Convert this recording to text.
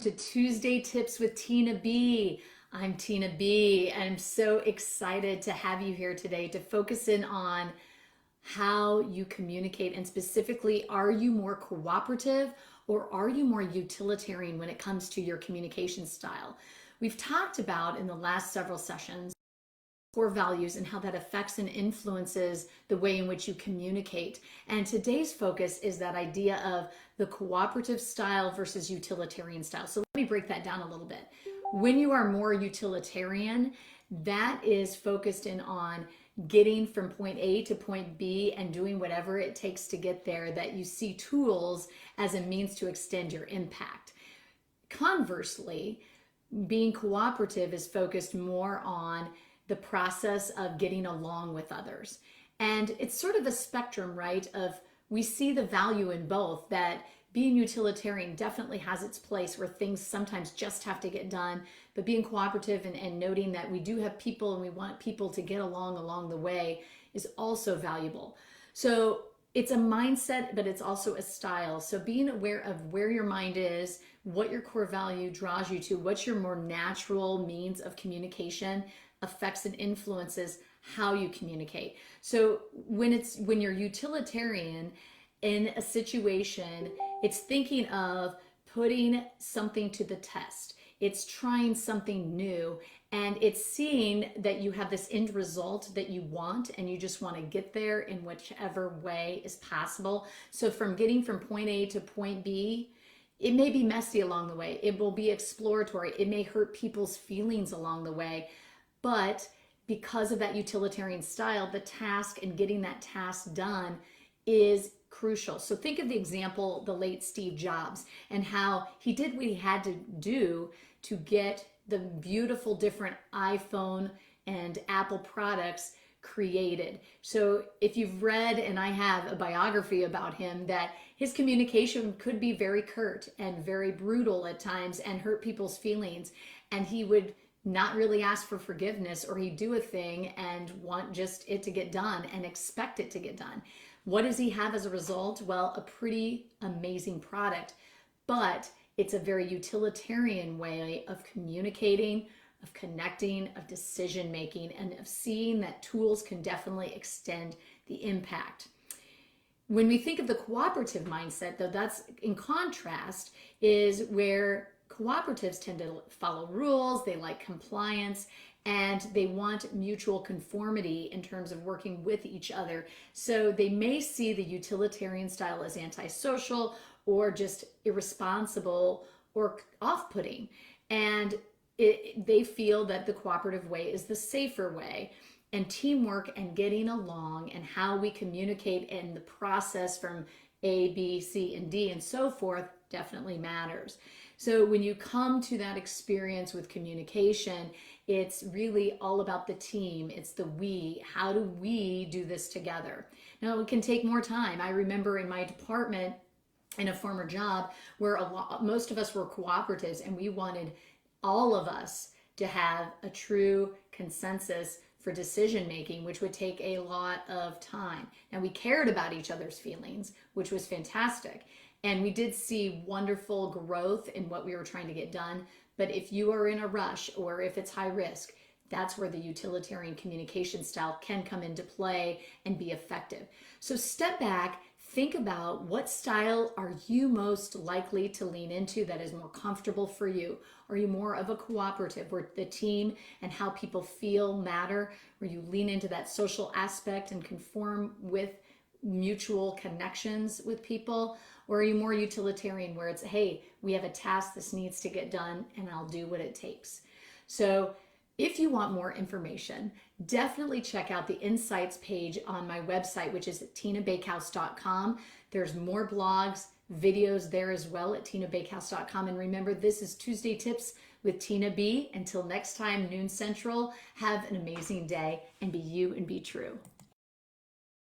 to Tuesday Tips with Tina B. I'm Tina B. and I'm so excited to have you here today to focus in on how you communicate, and specifically, are you more cooperative or are you more utilitarian when it comes to your communication style? We've talked about in the last several sessions core values and how that affects and influences the way in which you communicate. And today's focus is that idea of the cooperative style versus utilitarian style. So let me break that down a little bit. When you are more utilitarian, that is focused in on getting from point A to point B and doing whatever it takes to get there, that you see tools as a means to extend your impact. Conversely, being cooperative is focused more on the process of getting along with others. And it's sort of a spectrum, right? Of we see the value in both, that being utilitarian definitely has its place where things sometimes just have to get done, but being cooperative and noting that we do have people and we want people to get along the way is also valuable. So it's a mindset, but it's also a style. So being aware of where your mind is, what your core value draws you to, what's your more natural means of communication affects and influences how you communicate. So when you're utilitarian in a situation, it's thinking of putting something to the test. It's trying something new, and it's seeing that you have this end result that you want and you just want to get there in whichever way is possible. So from getting from point A to point B, it may be messy along the way. It will be exploratory. It may hurt people's feelings along the way. But because of that utilitarian style, the task and getting that task done is crucial. So think of the example, the late Steve Jobs, and how he did what he had to do to get the beautiful different iPhone and Apple products created. So if you've read, and I have, a biography about him, that his communication could be very curt and very brutal at times and hurt people's feelings. And he would not really ask for forgiveness, or he'd do a thing and want just it to get done and expect it to get done. What does he have as a result? Well, a pretty amazing product, but it's a very utilitarian way of communicating, of connecting, of decision making, and of seeing that tools can definitely extend the impact. When we think of the cooperative mindset, though, that's in contrast, is where cooperatives tend to follow rules, they like compliance, and they want mutual conformity in terms of working with each other. So they may see the utilitarian style as antisocial or just irresponsible or off-putting. And they feel that the cooperative way is the safer way. And teamwork and getting along and how we communicate in the process from A, B, C, and D and so forth definitely matters. So when you come to that experience with communication, it's really all about the team. It's the we. How do we do this together? Now, it can take more time. I remember in my department in a former job where most of us were cooperatives, and we wanted all of us to have a true consensus for decision making, which would take a lot of time. Now, we cared about each other's feelings, which was fantastic. And we did see wonderful growth in what we were trying to get done. But if you are in a rush or if it's high risk, that's where the utilitarian communication style can come into play and be effective. So step back, think about what style are you most likely to lean into that is more comfortable for you. Are you more of a cooperative where the team and how people feel matter, where you lean into that social aspect and conform with mutual connections with people? Or are you more utilitarian where it's, hey, we have a task, this needs to get done, and I'll do what it takes? So if you want more information, definitely check out the Insights page on my website, which is at tinabakehouse.com. There's more blogs, videos there as well at tinabakehouse.com. And remember, this is Tuesday Tips with Tina B. Until next time, noon Central, have an amazing day and be you and be true.